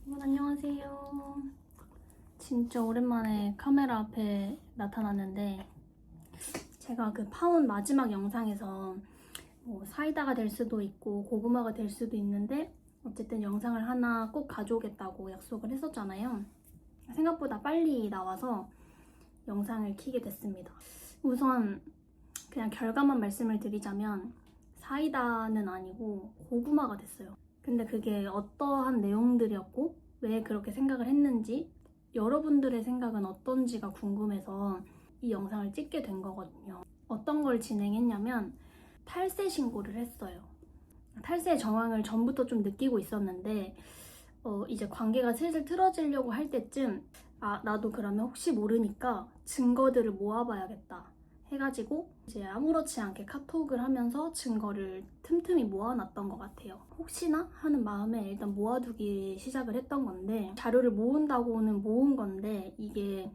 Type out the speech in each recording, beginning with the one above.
여러분 안녕하세요. 진짜 오랜만에 카메라 앞에 나타났는데 제가 그 파운 마지막 영상에서 뭐 사이다가 될 수도 있고 고구마가 될 수도 있는데 어쨌든 영상을 하나 꼭 가져오겠다고 약속을 했었잖아요. 생각보다 빨리 나와서 영상을 켜게 됐습니다. 우선 그냥 결과만 말씀을 드리자면 사이다는 아니고 고구마가 됐어요. 근데 그게 어떠한 내용들이었고 왜 그렇게 생각을 했는지 여러분들의 생각은 어떤지가 궁금해서 이 영상을 찍게 된 거거든요. 어떤 걸 진행했냐면 탈세 신고를 했어요. 탈세 정황을 전부터 좀 느끼고 있었는데 이제 관계가 슬슬 틀어지려고 할 때쯤 나도 그러면 혹시 모르니까 증거들을 모아봐야겠다 해가지고 이제 아무렇지 않게 카톡을 하면서 증거를 틈틈이 모아놨던 것 같아요. 혹시나 하는 마음에 일단 모아두기 시작을 했던 건데 자료를 모은다고는 모은 건데 이게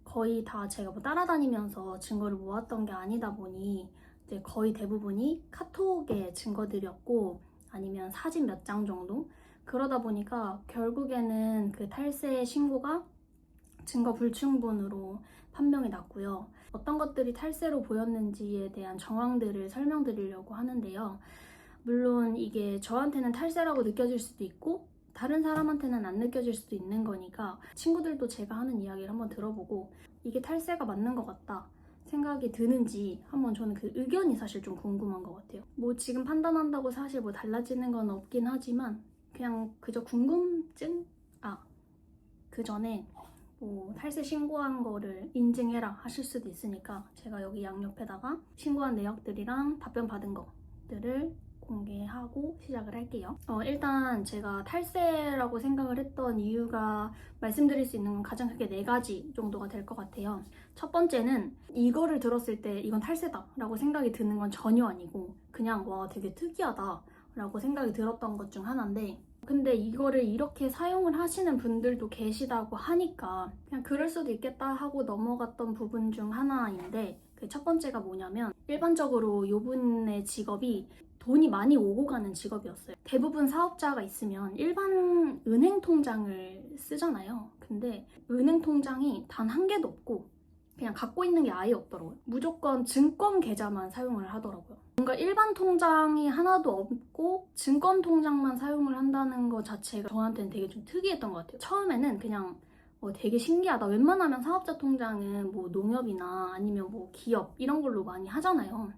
거의 다 제가 뭐 따라다니면서 증거를 모았던 게 아니다 보니 이제 거의 대부분이 카톡의 증거들이었고 아니면 사진 몇 장 정도? 그러다 보니까 결국에는 그 탈세 신고가 증거 불충분으로 판명이 났고요. 어떤 것들이 탈세로 보였는지에 대한 정황들을 설명드리려고 하는데요. 물론 이게 저한테는 탈세라고 느껴질 수도 있고 다른 사람한테는 안 느껴질 수도 있는 거니까 친구들도 제가 하는 이야기를 한번 들어보고 이게 탈세가 맞는 것 같다 생각이 드는지 한번 저는 그 의견이 사실 좀 궁금한 것 같아요. 뭐 지금 판단한다고 사실 뭐 달라지는 건 없긴 하지만 그냥 그저 궁금증? 그 전에 뭐 탈세 신고한 거를 인증해라 하실 수도 있으니까 제가 여기 양옆에다가 신고한 내역들이랑 답변 받은 것들을 공개하고 시작을 할게요. 일단 제가 탈세라고 생각을 했던 이유가 말씀드릴 수 있는 건 가장 크게 4가지 정도가 될 것 같아요. 첫 번째는 이거를 들었을 때 이건 탈세다 라고 생각이 드는 건 전혀 아니고 그냥 와 되게 특이하다 라고 생각이 들었던 것 중 하나인데 근데 이거를 이렇게 사용을 하시는 분들도 계시다고 하니까 그냥 그럴 수도 있겠다 하고 넘어갔던 부분 중 하나인데 그 첫 번째가 뭐냐면 일반적으로 요분의 직업이 돈이 많이 오고 가는 직업이었어요. 대부분 사업자가 있으면 일반 은행 통장을 쓰잖아요. 근데 은행 통장이 단 한 개도 없고 그냥 갖고 있는 게 아예 없더라고요. 무조건 증권 계좌만 사용을 하더라고요. 뭔가 일반 통장이 하나도 없고 증권 통장만 사용을 한다는 것 자체가 저한테는 되게 좀 특이했던 것 같아요. 처음에는 그냥 되게 신기하다. 웬만하면 사업자 통장은 뭐 농협이나 아니면 뭐 기업 이런 걸로 많이 하잖아요.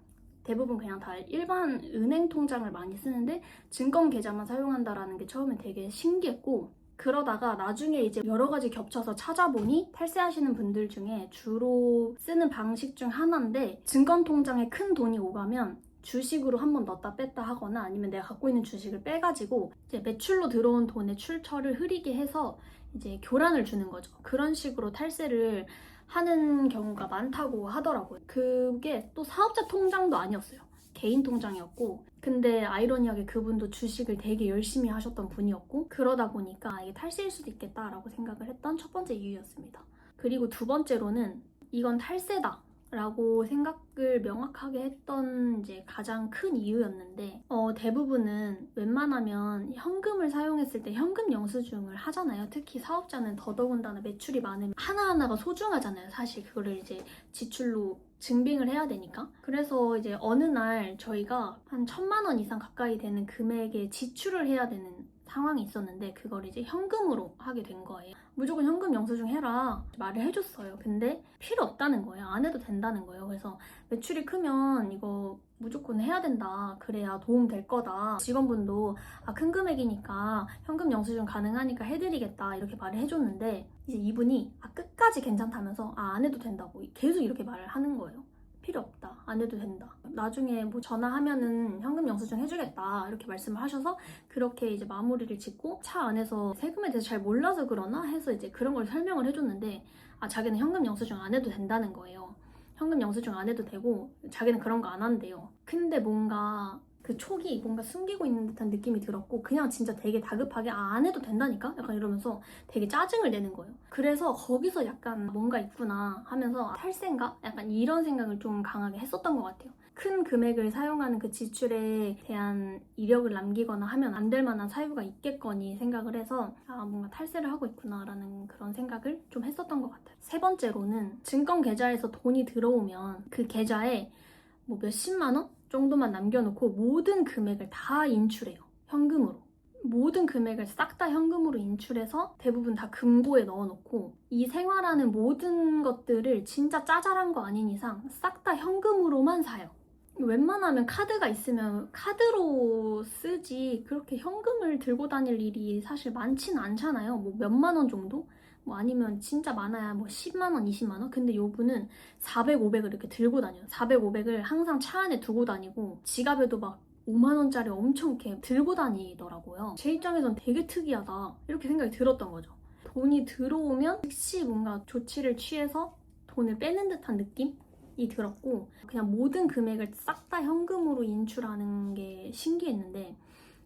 대부분 그냥 다 일반 은행 통장을 많이 쓰는데 증권 계좌만 사용한다라는 게 처음에 되게 신기했고 그러다가 나중에 이제 여러 가지 겹쳐서 찾아보니 탈세하시는 분들 중에 주로 쓰는 방식 중 하나인데 증권 통장에 큰 돈이 오가면 주식으로 한번 넣었다 뺐다 하거나 아니면 내가 갖고 있는 주식을 빼가지고 이제 매출로 들어온 돈의 출처를 흐리게 해서 이제 교란을 주는 거죠. 그런 식으로 탈세를 하는 경우가 많다고 하더라고요. 그게 또 사업자 통장도 아니었어요. 개인 통장이었고 근데 아이러니하게 그분도 주식을 되게 열심히 하셨던 분이었고 그러다 보니까 이게 탈세일 수도 있겠다라고 생각을 했던 첫 번째 이유였습니다. 그리고 두 번째로는 이건 탈세다 라고 생각을 명확하게 했던 이제 가장 큰 이유였는데 대부분은 웬만하면 현금을 사용했을 때 현금 영수증을 하잖아요. 특히 사업자는 더더군다나 매출이 많으면 하나하나가 소중하잖아요. 사실 그거를 이제 지출로 증빙을 해야 되니까. 그래서 이제 어느 날 저희가 한 1,000만 원 이상 가까이 되는 금액에 지출을 해야 되는 상황이 있었는데 그걸 이제 현금으로 하게 된 거예요. 무조건 현금 영수증 해라 말을 해줬어요. 근데 필요 없다는 거예요. 안 해도 된다는 거예요. 그래서 매출이 크면 이거 무조건 해야 된다. 그래야 도움 될 거다. 직원분도 큰 금액이니까 현금 영수증 가능하니까 해드리겠다 이렇게 말을 해줬는데 이제 이분이 끝까지 괜찮다면서 안 해도 된다고 계속 이렇게 말을 하는 거예요. 필요 없다. 안 해도 된다. 나중에 뭐 전화하면은 현금 영수증 해주겠다. 이렇게 말씀을 하셔서 그렇게 이제 마무리를 짓고 차 안에서 세금에 대해서 잘 몰라서 그러나 해서 이제 그런 걸 설명을 해줬는데 자기는 현금 영수증 안 해도 된다는 거예요. 현금 영수증 안 해도 되고 자기는 그런 거 안 한대요. 근데 뭔가 그 촉이 뭔가 숨기고 있는 듯한 느낌이 들었고 그냥 진짜 되게 다급하게 안 해도 된다니까? 약간 이러면서 되게 짜증을 내는 거예요. 그래서 거기서 약간 뭔가 있구나 하면서 탈세인가? 약간 이런 생각을 좀 강하게 했었던 것 같아요. 큰 금액을 사용하는 그 지출에 대한 이력을 남기거나 하면 안 될 만한 사유가 있겠거니 생각을 해서 뭔가 탈세를 하고 있구나라는 그런 생각을 좀 했었던 것 같아요. 세 번째로는 증권 계좌에서 돈이 들어오면 그 계좌에 뭐 몇십만 원 정도만 남겨놓고 모든 금액을 다 인출해요. 현금으로. 모든 금액을 싹 다 현금으로 인출해서 대부분 다 금고에 넣어놓고 이 생활하는 모든 것들을 진짜 짜잘한 거 아닌 이상 싹 다 현금으로만 사요. 웬만하면 카드가 있으면 카드로 쓰지 그렇게 현금을 들고 다닐 일이 사실 많지는 않잖아요. 뭐 몇만 원 정도? 뭐 아니면 진짜 많아야 뭐 10만 원, 20만 원? 근데 요분은 400, 500을 이렇게 들고 다녀요. 400, 500을 항상 차 안에 두고 다니고 지갑에도 막 5만 원짜리 엄청 이렇게 들고 다니더라고요. 제 입장에선 되게 특이하다 이렇게 생각이 들었던 거죠. 돈이 들어오면 즉시 뭔가 조치를 취해서 돈을 빼는 듯한 느낌이 들었고 그냥 모든 금액을 싹 다 현금으로 인출하는 게 신기했는데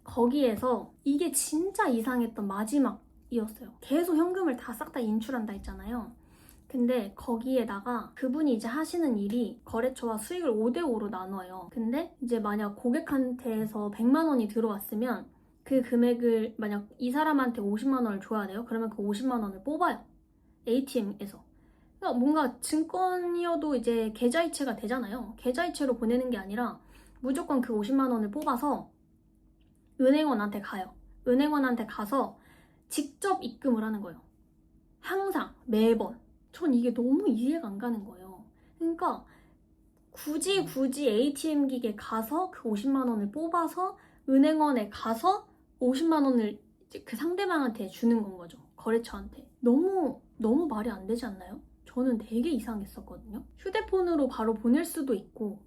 거기에서 이게 진짜 이상했던 마지막이었어요. 계속 현금을 다 싹 다 인출한다 했잖아요. 근데 거기에다가 그분이 이제 하시는 일이 거래처와 수익을 5대5로 나눠요. 근데 이제 만약 고객한테서 100만 원이 들어왔으면 그 금액을 만약 이 사람한테 50만 원을 줘야 돼요. 그러면 그 50만 원을 뽑아요. ATM에서. 그러니까 뭔가 증권이어도 이제 계좌이체가 되잖아요. 계좌이체로 보내는 게 아니라 무조건 그 50만 원을 뽑아서 은행원한테 가요. 은행원한테 가서 직접 입금을 하는 거예요. 항상 매번. 전 이게 너무 이해가 안 가는 거예요. 그러니까 굳이 ATM 기계에 가서 그 50만 원을 뽑아서 은행원에 가서 50만 원을 이제 그 상대방한테 주는 건 거죠. 거래처한테. 너무 말이 안 되지 않나요? 저는 되게 이상했었거든요. 휴대폰으로 바로 보낼 수도 있고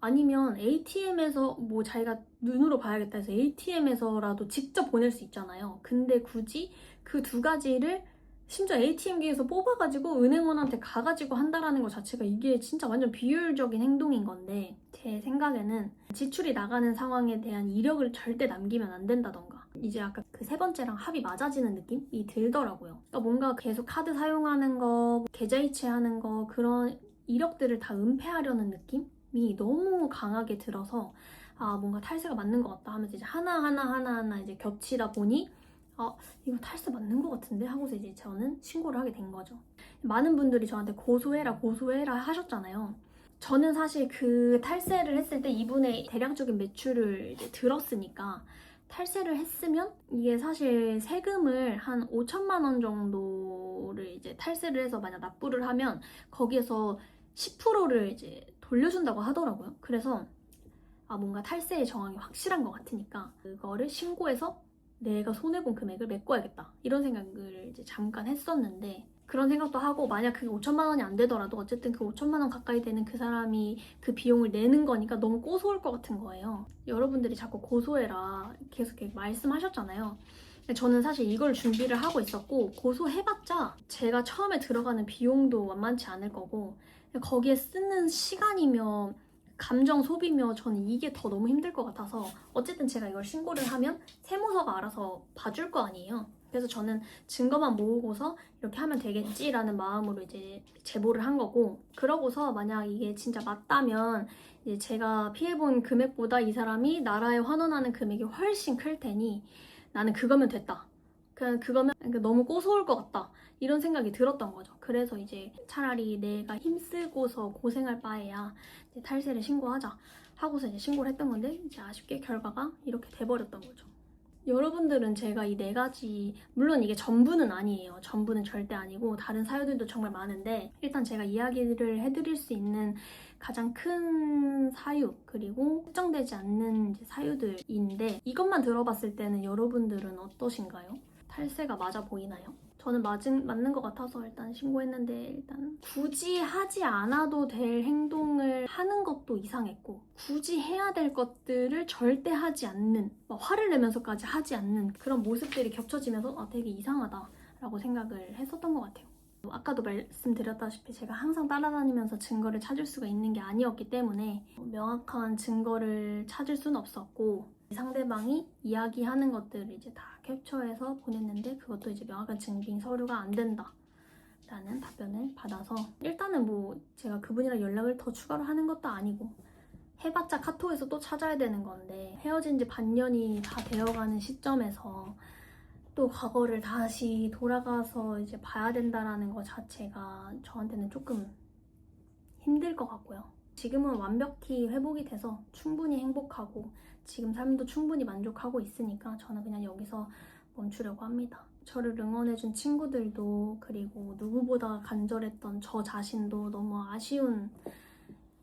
아니면 ATM에서 뭐 자기가 눈으로 봐야겠다 해서 ATM에서라도 직접 보낼 수 있잖아요. 근데 굳이 그 두 가지를 심지어 ATM기에서 뽑아가지고 은행원한테 가가지고 한다라는 것 자체가 이게 진짜 완전 비효율적인 행동인 건데 제 생각에는 지출이 나가는 상황에 대한 이력을 절대 남기면 안 된다던가 이제 아까 그 세 번째랑 합이 맞아지는 느낌이 들더라고요. 그러니까 뭔가 계속 카드 사용하는 거, 계좌이체하는 거 그런 이력들을 다 은폐하려는 느낌이 너무 강하게 들어서 뭔가 탈세가 맞는 것 같다 하면서 이제 하나하나 이제 겹치다 보니 이거 탈세 맞는 것 같은데? 하고서 이제 저는 신고를 하게 된 거죠. 많은 분들이 저한테 고소해라 하셨잖아요. 저는 사실 그 탈세를 했을 때 이분의 대략적인 매출을 이제 들었으니까 탈세를 했으면 이게 사실 세금을 한 5천만 원 정도를 이제 탈세를 해서 만약 납부를 하면 거기에서 10%를 이제 돌려준다고 하더라고요. 그래서 뭔가 탈세의 정황이 확실한 것 같으니까 그거를 신고해서 내가 손해본 금액을 메꿔야겠다 이런 생각을 이제 잠깐 했었는데 그런 생각도 하고 만약 그게 5천만 원이 안 되더라도 어쨌든 그 5천만 원 가까이 되는 그 사람이 그 비용을 내는 거니까 너무 고소할 것 같은 거예요. 여러분들이 자꾸 고소해라 계속 이렇게 말씀하셨잖아요. 근데 저는 사실 이걸 준비를 하고 있었고 고소해봤자 제가 처음에 들어가는 비용도 만만치 않을 거고 거기에 쓰는 시간이며 감정 소비며 저는 이게 더 너무 힘들 것 같아서 어쨌든 제가 이걸 신고를 하면 세무서가 알아서 봐줄 거 아니에요. 그래서 저는 증거만 모으고서 이렇게 하면 되겠지라는 마음으로 이제 제보를 한 거고 그러고서 만약 이게 진짜 맞다면 이제 제가 피해본 금액보다 이 사람이 나라에 환원하는 금액이 훨씬 클 테니 나는 그거면 됐다. 그냥 그거면 너무 고소할 것 같다. 이런 생각이 들었던 거죠. 그래서 이제 차라리 내가 힘쓰고서 고생할 바에야 이제 탈세를 신고하자 하고서 이제 신고를 했던 건데 이제 아쉽게 결과가 이렇게 돼버렸던 거죠. 여러분들은 제가 이 네 가지 물론 이게 전부는 아니에요. 전부는 절대 아니고 다른 사유들도 정말 많은데 일단 제가 이야기를 해드릴 수 있는 가장 큰 사유 그리고 특정되지 않는 이제 사유들인데 이것만 들어봤을 때는 여러분들은 어떠신가요? 탈세가 맞아 보이나요? 저는 맞는 것 같아서 일단 신고했는데 일단 굳이 하지 않아도 될 행동을 하는 것도 이상했고 굳이 해야 될 것들을 절대 하지 않는 막 화를 내면서까지 하지 않는 그런 모습들이 겹쳐지면서 되게 이상하다라고 생각을 했었던 것 같아요. 아까도 말씀드렸다시피 제가 항상 따라다니면서 증거를 찾을 수가 있는 게 아니었기 때문에 명확한 증거를 찾을 수는 없었고 상대방이 이야기하는 것들을 이제 다 캡처해서 보냈는데 그것도 이제 명확한 증빙 서류가 안 된다 라는 답변을 받아서 일단은 뭐 제가 그분이랑 연락을 더 추가로 하는 것도 아니고 해봤자 카톡에서 또 찾아야 되는 건데 헤어진 지 반년이 다 되어가는 시점에서 또 과거를 다시 돌아가서 이제 봐야 된다라는 것 자체가 저한테는 조금 힘들 것 같고요. 지금은 완벽히 회복이 돼서 충분히 행복하고 지금 삶도 충분히 만족하고 있으니까 저는 그냥 여기서 멈추려고 합니다. 저를 응원해준 친구들도 그리고 누구보다 간절했던 저 자신도 너무 아쉬운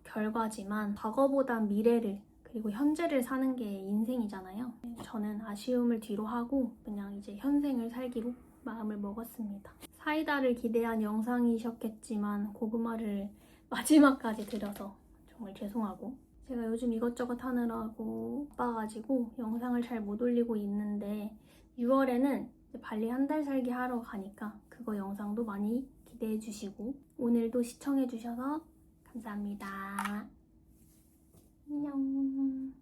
결과지만 과거보다 미래를 그리고 현재를 사는 게 인생이잖아요. 저는 아쉬움을 뒤로 하고 그냥 이제 현생을 살기로 마음을 먹었습니다. 사이다를 기대한 영상이셨겠지만 고구마를 마지막까지 드려서 정말 죄송하고 제가 요즘 이것저것 하느라고 바빠가지고 영상을 잘 못 올리고 있는데 6월에는 발리 한 달 살기 하러 가니까 그거 영상도 많이 기대해 주시고 오늘도 시청해 주셔서 감사합니다. 안녕.